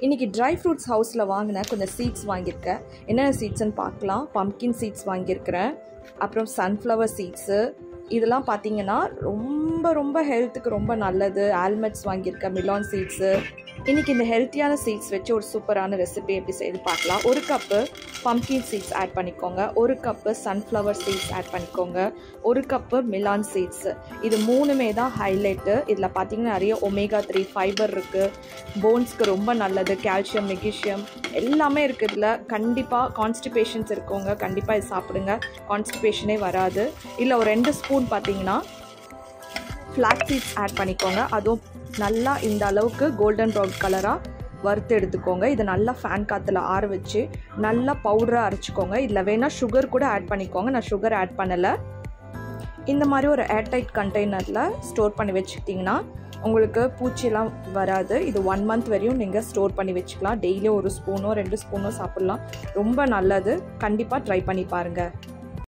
இன்றைக்கி dry fruits ஹவுஸில் வாங்கின கொஞ்சம் சீட்ஸ் வாங்கியிருக்கேன். என்னென்ன சீட்ஸ்ன்னு பார்க்கலாம். பம்ப்கின் சீட்ஸ் வாங்கியிருக்கிறேன், அப்புறம் சன்ஃப்ளவர் சீட்ஸு. இதெல்லாம் பார்த்தீங்கன்னா ரொம்ப ஹெல்த்துக்கு ரொம்ப நல்லது. ஆல்மண்ட்ஸ் வாங்கியிருக்கேன், மிலான் சீட்ஸு. இன்றைக்கி இந்த ஹெல்த்தியான சீட்ஸ் வச்சு ஒரு சூப்பரான ரெசிபி எப்படி செய்து பார்க்கலாம். ஒரு கப்பு பம்ப்கின் சீட்ஸ் ஆட் பண்ணிக்கோங்க, ஒரு கப்பு சன்ஃப்ளவர் சீட்ஸ் ஆட் பண்ணிக்கோங்க, ஒரு கப்பு மிலான் சீட்ஸு. இது மூணுமே தான் ஹைலைட்டு. இதில் பார்த்தீங்கன்னா நிறைய ஒமேகா 3 ஃபைபர் இருக்குது, போன்ஸ்க்கு ரொம்ப நல்லது, கால்சியம், மெக்னீஷியம் எல்லாமே இருக்குது இதில். கண்டிப்பாக கான்ஸ்டிபேஷன்ஸ் இருக்கவங்க கண்டிப்பாக இது சாப்பிடுங்க, கான்ஸ்டிபேஷனே வராது. இல்லை ஒரு 2 ஸ்பூன் பார்த்தீங்கன்னா ஃப்ளாக் சீட்ஸ் ஆட் பண்ணிக்கோங்க. அதுவும் நல்லா இந்த அளவுக்கு கோல்டன் ப்ரவுன் கலராக வறுத்து எடுத்துக்கோங்க. இதை நல்லா ஃபேன் காற்றுல ஆற வச்சு நல்லா பவுடராக அரைச்சிக்கோங்க. இதில் வேணால் சுகர் கூட ஆட் பண்ணிக்கோங்க, நான் சுகர் ஆட் பண்ணலை. இந்த மாதிரி ஒரு ஏர்டைட் கண்டெய்னரில் ஸ்டோர் பண்ணி வச்சுக்கிட்டிங்கன்னா உங்களுக்கு பூச்சியெல்லாம் வராது. இது 1 மந்த் வரையும் நீங்கள் ஸ்டோர் பண்ணி வச்சுக்கலாம். டெய்லியும் ஒரு ஸ்பூனோ 2 ஸ்பூனோ சாப்பிட்லாம், ரொம்ப நல்லது. கண்டிப்பாக ட்ரை பண்ணி பாருங்கள்.